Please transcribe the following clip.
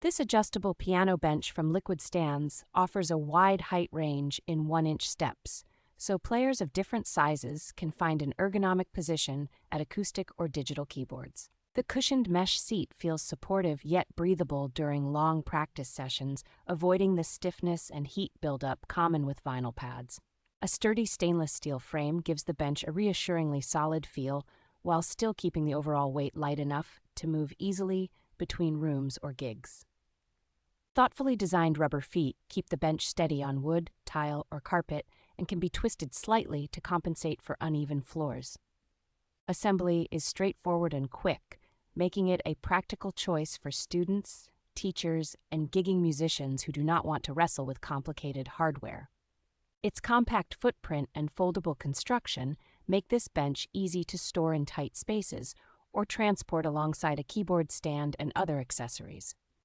This adjustable piano bench from Liquid Stands offers a wide height range in 1-inch steps, so players of different sizes can find an ergonomic position at acoustic or digital keyboards. The cushioned mesh seat feels supportive yet breathable during long practice sessions, avoiding the stiffness and heat buildup common with vinyl pads. A sturdy stainless steel frame gives the bench a reassuringly solid feel while still keeping the overall weight light enough to move easily between rooms or gigs. Thoughtfully designed rubber feet keep the bench steady on wood, tile, or carpet and can be twisted slightly to compensate for uneven floors. Assembly is straightforward and quick, making it a practical choice for students, teachers, and gigging musicians who do not want to wrestle with complicated hardware. Its compact footprint and foldable construction make this bench easy to store in tight spaces or transport alongside a keyboard stand and other accessories.